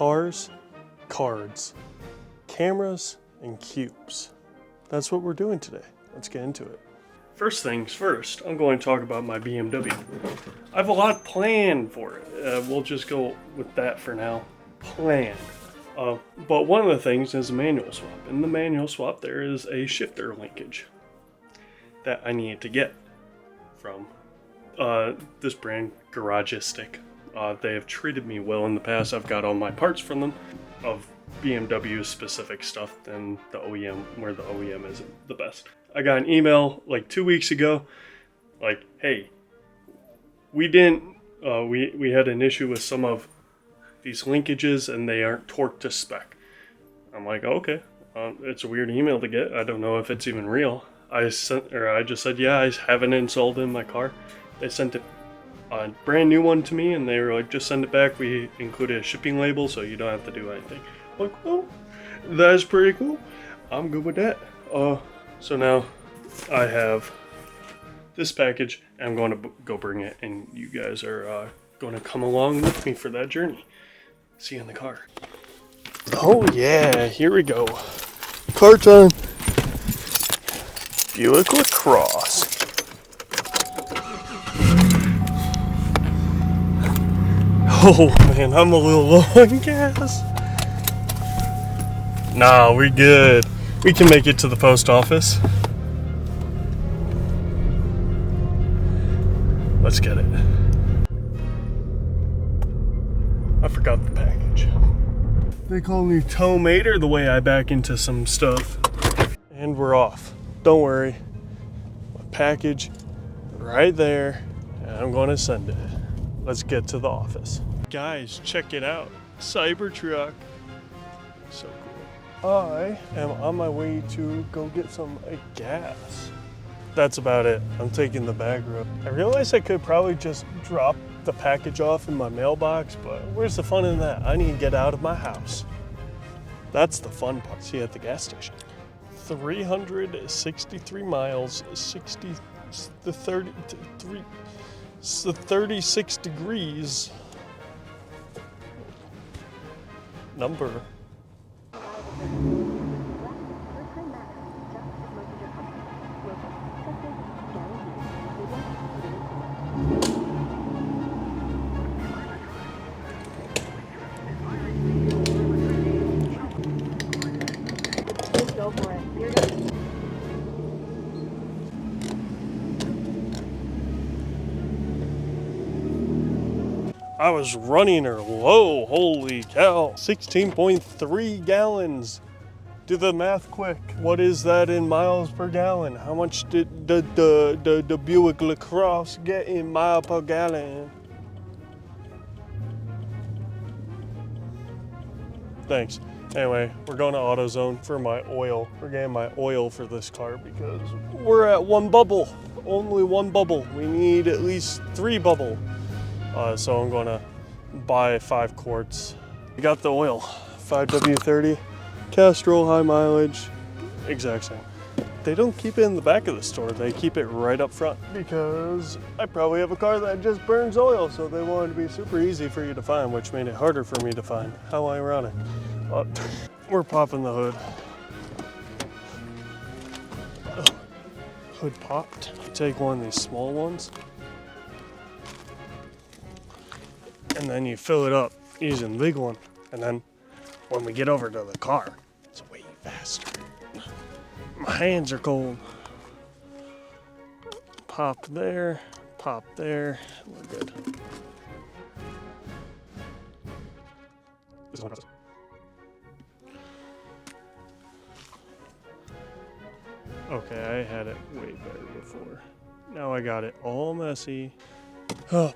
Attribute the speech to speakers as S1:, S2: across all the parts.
S1: cars, cards, cameras, and cubes. That's what we're doing today. Let's get into it. First things first, I'm going to talk about my BMW. I have a lot planned for it. We'll just go with that for now. Planned. But one of the things is a manual swap. In the manual swap, there is a shifter linkage that I need to get from this brand, Garagistic. They have treated me well in the past. I've got all my parts from them of BMW specific stuff than the OEM, where the OEM isn't the best. I got an email like 2 weeks ago, like, hey, we had an issue with some of these linkages and they aren't torqued to spec. I'm like, okay, it's a weird email to get. I don't know if it's even real. I just said, yeah, I haven't installed it in my car. They sent it a brand new one to me and they were like, just send it back. We included a shipping label so you don't have to do anything. I'm like, well, that's pretty cool. I'm good with that. So now I have this package and I'm going to go bring it, and you guys are going to come along with me for that journey. See you in the car. Oh yeah, here we go. Car time. Buick LaCrosse. Oh man, I'm a little low on gas. Nah, we're good. We can make it to the post office. Let's get it. I forgot the package. They call me Tow-Mater the way I back into some stuff. And we're off. Don't worry. My package right there, and I'm going to send it. Let's get to the office. Guys, check it out. Cybertruck. So cool. I am on my way to go get some gas. That's about it. I'm taking the back road. I realized I could probably just drop the package off in my mailbox, but where's the fun in that? I need to get out of my house. That's the fun part. See you at the gas station. 363 miles, 36 degrees. Number.
S2: Go for it. You're good.
S1: I was running her low, holy cow. 16.3 gallons. Do the math quick. What is that in miles per gallon? How much did the Buick LaCrosse get in mile per gallon? Thanks. Anyway, we're going to AutoZone for my oil. We're getting my oil for this car because we're at one bubble. Only one bubble. We need at least 3 bubble. So I'm going to buy 5 quarts. We got the oil. 5W30. Castrol, high mileage. Exact same. They don't keep it in the back of the store. They keep it right up front because I probably have a car that just burns oil. So they wanted to be super easy for you to find, which made it harder for me to find. How ironic. We're popping the hood. Hood popped. Take one of these small ones, and then you fill it up using the big one. And then when we get over to the car, it's way faster. My hands are cold. Pop there, pop there. We're good. Okay, I had it way better before. Now I got it all messy. Oh,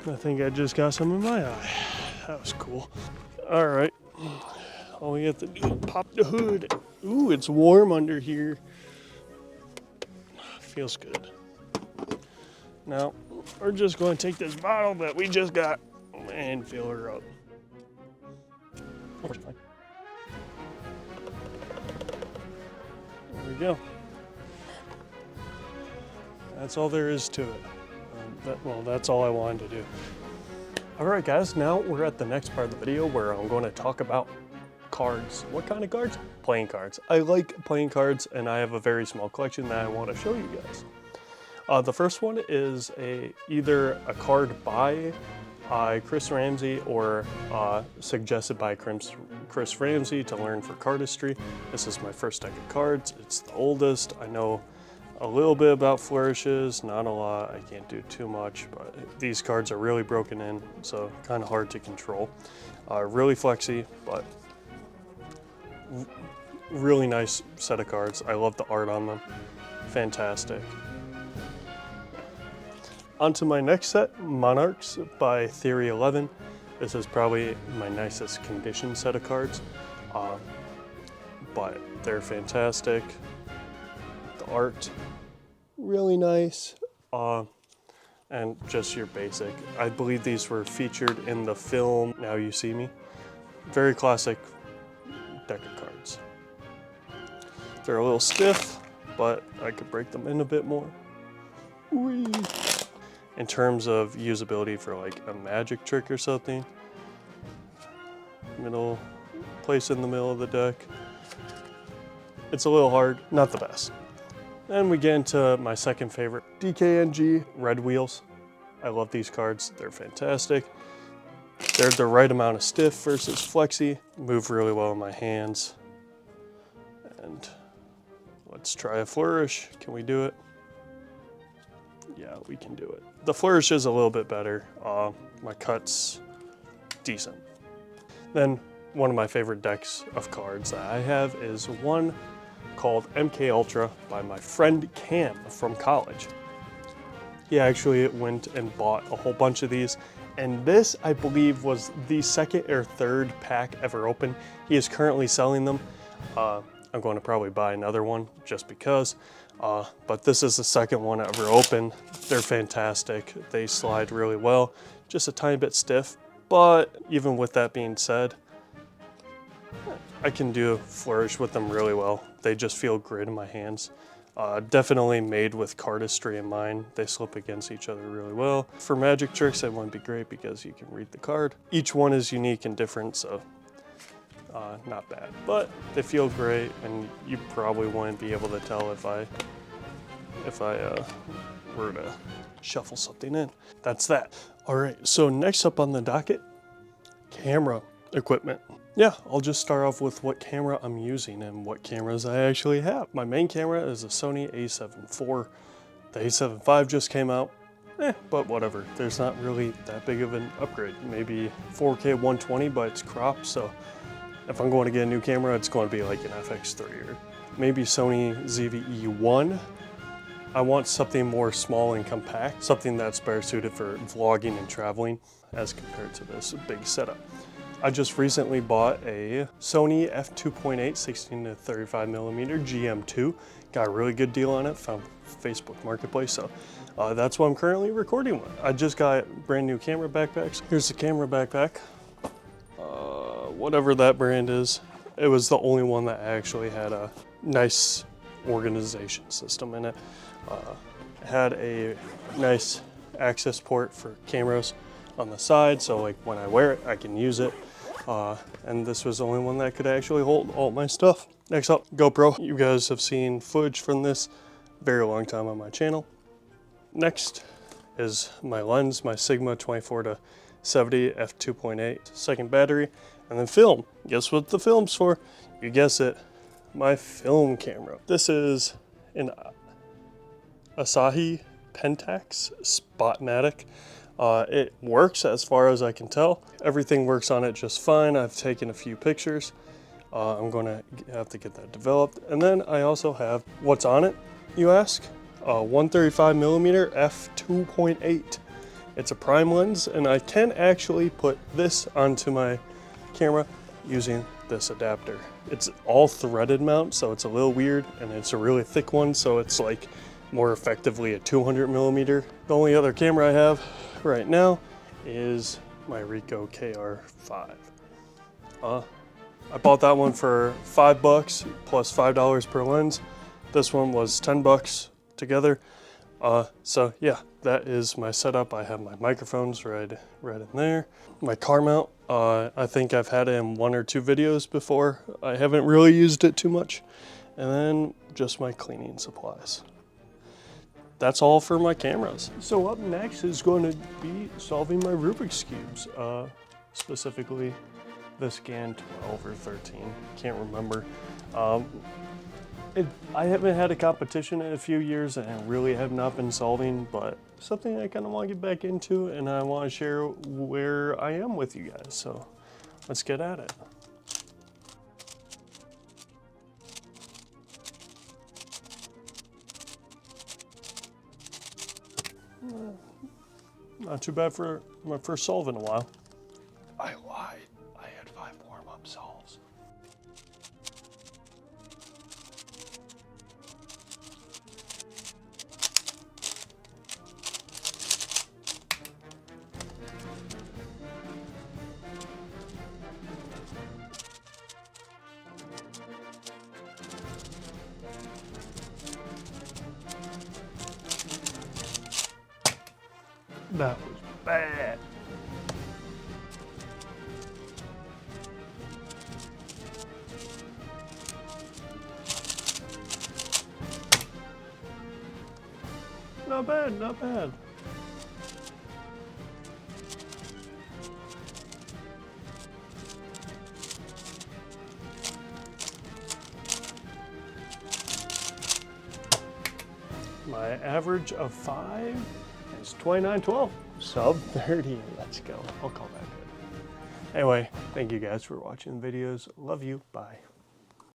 S1: I think I just got some in my eye. That was cool. All right, all we have to do is pop the hood. Ooh, it's warm under here. Feels good. Now, we're just going to take this bottle that we just got and fill her up. There we go. That's all there is to it. Well, that's all I wanted to do. Alright guys, now we're at the next part of the video where I'm going to talk about cards. What kind of cards? Playing cards. I like playing cards and I have a very small collection that I want to show you guys. The first one is either a card by Chris Ramsey or suggested by Chris Ramsey to learn for cardistry. This is my first deck of cards. It's the oldest. I know a little bit about flourishes, not a lot. I can't do too much, but these cards are really broken in, so kind of hard to control. Really flexy, but really nice set of cards. I love the art on them. Fantastic. On to my next set, Monarchs by Theory 11. This is probably my nicest condition set of cards, but they're fantastic. The art, really nice, and just your basic. I believe these were featured in the film Now You See Me. Very classic deck of cards. They're a little stiff, but I could break them in a bit more. Whee! In terms of usability for like a magic trick or something, place in the middle of the deck. It's a little hard, not the best. Then we get into my second favorite, DKNG Red Wheels. I love these cards, they're fantastic. They're the right amount of stiff versus flexy, move really well in my hands. And let's try a flourish, can we do it? Yeah, we can do it. The flourish is a little bit better. My cut's decent. Then one of my favorite decks of cards that I have is one called MK Ultra by my friend Cam from college. He actually went and bought a whole bunch of these, and this I believe was the second or third pack ever opened. He is currently selling them. I'm going to probably buy another one just because. But this is the second one I ever opened. They're fantastic. They slide really well. Just a tiny bit stiff, but even with that being said, I can do flourish with them really well. They just feel great in my hands. Definitely made with cardistry in mind. They slip against each other really well. For magic tricks, they wouldn't be great because you can read the card. Each one is unique and different, so not bad, but they feel great, and you probably wouldn't be able to tell if I were to shuffle something in. That's that. All right, so next up on the docket, camera equipment. Yeah, I'll just start off with what camera I'm using and what cameras I actually have. My main camera is a Sony a7 IV. The a7 V just came out, but whatever. There's not really that big of an upgrade. Maybe 4K 120, but it's cropped, so if I'm going to get a new camera, it's going to be like an FX3 or maybe Sony ZV-E1. I want something more small and compact, something that's better suited for vlogging and traveling as compared to this big setup. I just recently bought a Sony f2.8 16 to 35mm GM2. Got a really good deal on it, found Facebook Marketplace, so that's what I'm currently recording with. I just got brand new camera backpacks. Here's the camera backpack. Whatever that brand is. It was the only one that actually had a nice organization system in it. Had a nice access port for cameras on the side, so like when I wear it, I can use it. And this was the only one that could actually hold all my stuff. Next up, GoPro. You guys have seen footage from this very long time on my channel. Next is my lens, my Sigma 24 to 70 f2.8 second battery, and then film. Guess what the film's for? You guess it, my film camera. This is an Asahi Pentax Spotmatic. It works as far as I can tell. Everything works on it just fine. I've taken a few pictures. I'm going to have to get that developed. And then I also have, what's on it, you ask? 135mm f2.8. It's a prime lens, and I can actually put this onto my camera using this adapter. It's all threaded mount, so it's a little weird, and it's a really thick one, so it's like more effectively a 200mm. The only other camera I have right now is my Ricoh KR5. I bought that one for $5 plus $5 per lens. This one was $10 together. So yeah, that is my setup. I have my microphones right in there. My car mount, I think I've had it in 1 or 2 videos before. I haven't really used it too much. And then just my cleaning supplies. That's all for my cameras. So up next is going to be solving my Rubik's Cubes, specifically the Scan 12 or 13, can't remember. I haven't had a competition in a few years and I really have not been solving, but something I kind of want to get back into and I want to share where I am with you guys. So let's get at it. Not too bad for my first solve in a while. I lied. I had 5 warm-up solves. That was bad. Not bad, not bad. My average of 5 is 29.12. Sub 30. Let's go. I'll call that good. Anyway, thank you guys for watching the videos. Love you. Bye.